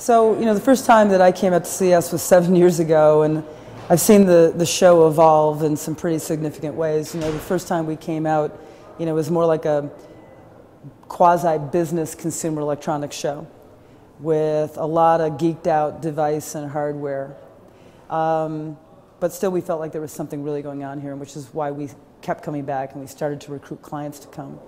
So, the first time that I came out to CES was 7 years ago, and I've seen the show evolve in some pretty significant ways. The first time we came out, it was more like a quasi-business consumer electronics show with a lot of geeked out device and hardware. But still we felt like there was something really going on here, which is why we kept coming back and we started to recruit clients to come.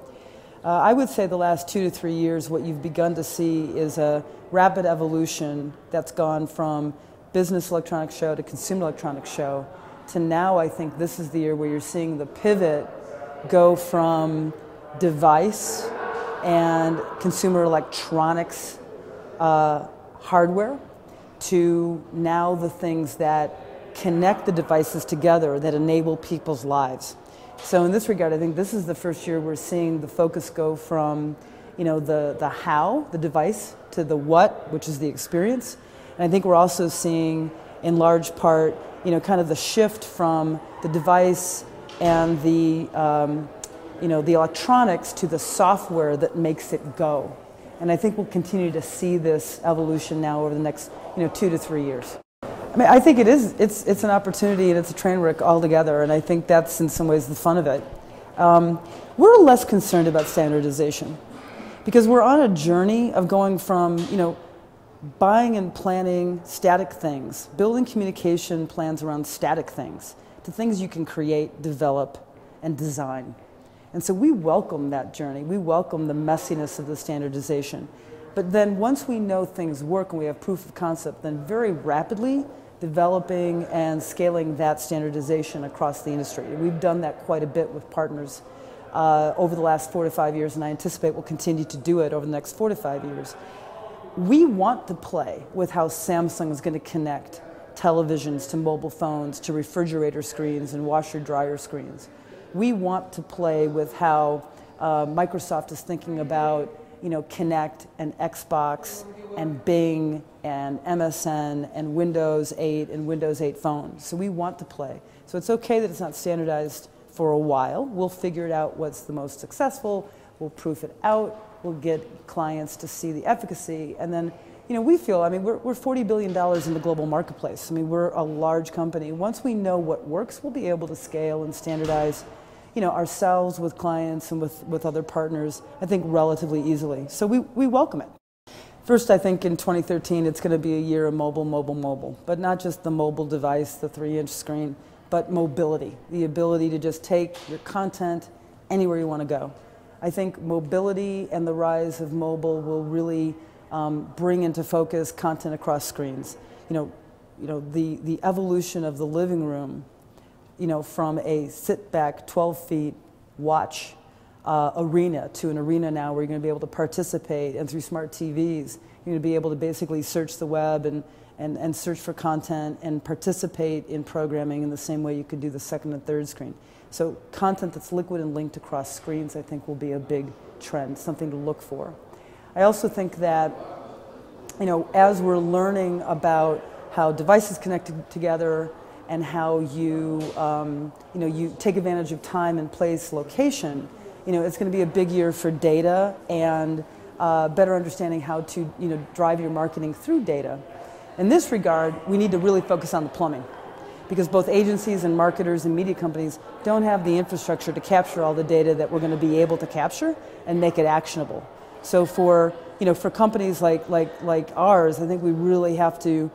I would say the last 2 to 3 years, what you've begun to see is a rapid evolution that's gone from business electronics show to consumer electronics show to now. I think this is the year where you're seeing the pivot go from device and consumer electronics hardware to now the things that connect the devices together that enable people's lives. So in this regard, I think this is the first year we're seeing the focus go from the how, the device, to the what, which is the experience. And I think we're also seeing, in large part, kind of the shift from the device and the electronics to the software that makes it go. And I think we'll continue to see this evolution now over the next 2 to 3 years. I think it is. It's an opportunity and it's a train wreck altogether, and I think that's in some ways the fun of it. We're less concerned about standardization because we're on a journey of going from buying and planning static things, building communication plans around static things, to things you can create, develop, and design. And so we welcome that journey. We welcome the messiness of the standardization. But then once we know things work and we have proof of concept, then very rapidly developing and scaling that standardization across the industry. We've done that quite a bit with partners over the last 4 to 5 years, and I anticipate we'll continue to do it over the next 4 to 5 years. We want to play with how Samsung is going to connect televisions to mobile phones, to refrigerator screens and washer-dryer screens. We want to play with how Microsoft is thinking about Kinect and Xbox and Bing and MSN and Windows 8 and Windows 8 phones. So we want to play. So it's okay that it's not standardized for a while. We'll figure it out what's the most successful. We'll proof it out. We'll get clients to see the efficacy. And then, we feel, we're $40 billion in the global marketplace. We're a large company. Once we know what works, we'll be able to scale and standardize ourselves with clients and with other partners, I think, relatively easily. So we welcome it. First, I think in 2013, it's going to be a year of mobile, but not just the mobile device, the 3-inch screen, but mobility, the ability to just take your content anywhere you want to go. I think mobility and the rise of mobile will really bring into focus content across screens. The evolution of the living room, from a sit-back, 12 feet, watch arena to an arena now where you're going to be able to participate, and through smart TVs, you're going to be able to basically search the web and search for content and participate in programming in the same way you could do the second and third screen. So content that's liquid and linked across screens, I think, will be a big trend, something to look for. I also think that, as we're learning about how devices connect together and how you, you take advantage of time and place, location, it's going to be a big year for data and better understanding how to, drive your marketing through data. In this regard, we need to really focus on the plumbing, because both agencies and marketers and media companies don't have the infrastructure to capture all the data that we're going to be able to capture and make it actionable. So for companies like ours, I think we really have to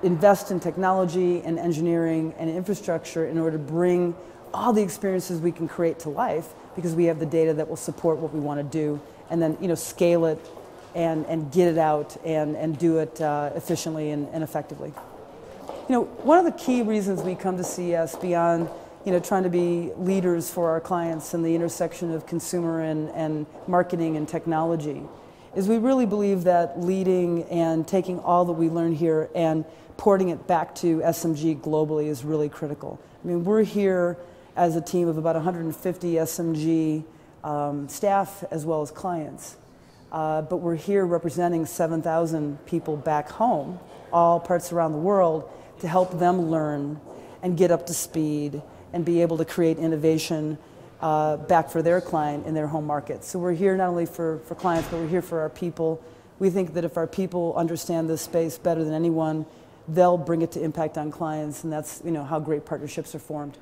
invest in technology and engineering and infrastructure in order to bring all the experiences we can create to life, because we have the data that will support what we want to do, and then scale it and get it out and do it efficiently and effectively. One of the key reasons we come to CES, beyond trying to be leaders for our clients in the intersection of consumer and marketing and technology, is we really believe that leading and taking all that we learn here and porting it back to SMG globally is really critical. We're here as a team of about 150 SMG staff as well as clients, but we're here representing 7,000 people back home, all parts around the world, to help them learn and get up to speed and be able to create innovation back for their client in their home market. So we're here not only for clients, but we're here for our people, We think that if our people understand this space better than anyone, they'll bring it to impact on clients, and that's how great partnerships are formed.